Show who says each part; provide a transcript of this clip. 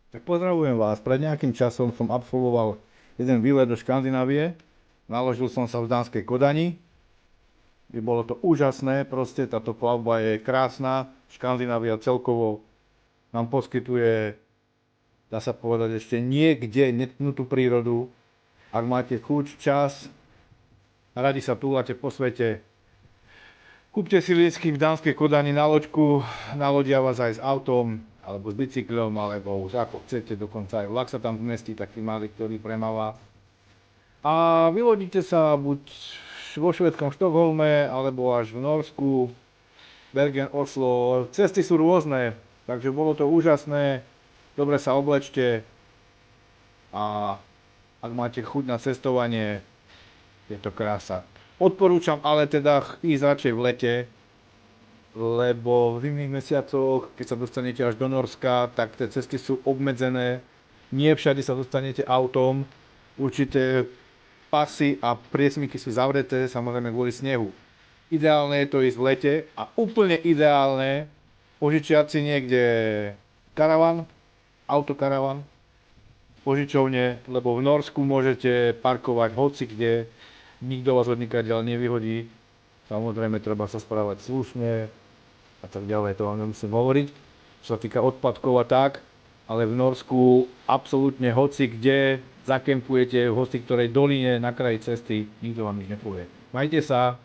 Speaker 1: Tak pozdravujem vás. Pred nejakým časom som absolvoval jeden výlet do Škandinávie. Naložil som sa v dánskej Kodani. Bolo to úžasné, proste táto plavba je krásna. Škandinávia celkovo nám poskytuje, dá sa povedať, ešte niekde netknutú prírodu. Ak máte chuť, čas, radi sa túlate po svete, kúpte si lístky v dánskej Kodani na loďku, nalodia vás aj s autom, alebo s bicyklom, alebo už ako chcete, dokonca aj vlak sa tam zmestí, taký malý, ktorý premáva. A vylodíte sa buď vo švédskom Štokholme, alebo až v Norsku, Bergen, Oslo. Cesty sú rôzne, takže bolo to úžasné. Dobre sa oblečte a ak máte chuť na cestovanie, je to krása. Odporúčam ale teda ísť radšej v lete, lebo v zimných mesiacoch, keď sa dostanete až do Norska, tak tie cesty sú obmedzené. Nie všade sa dostanete autom. Určité pasy a priesmyky sú zavreté, samozrejme kvôli snehu. Ideálne je to ísť v lete a úplne ideálne požičiať si niekde karavan, autokaravan, požičovne, lebo v Norsku môžete parkovať hoci kde, nikto vás od nikadeľ nevyhodí. Samozrejme, treba sa správať slušne a tak ďalej, to vám nemusím hovoriť. Čo sa týka odpadkov a tak, ale v Norsku absolútne hoci kde zakempujete v hoci ktorej doline na kraji cesty, nikto vám nič nepovie. Majte sa.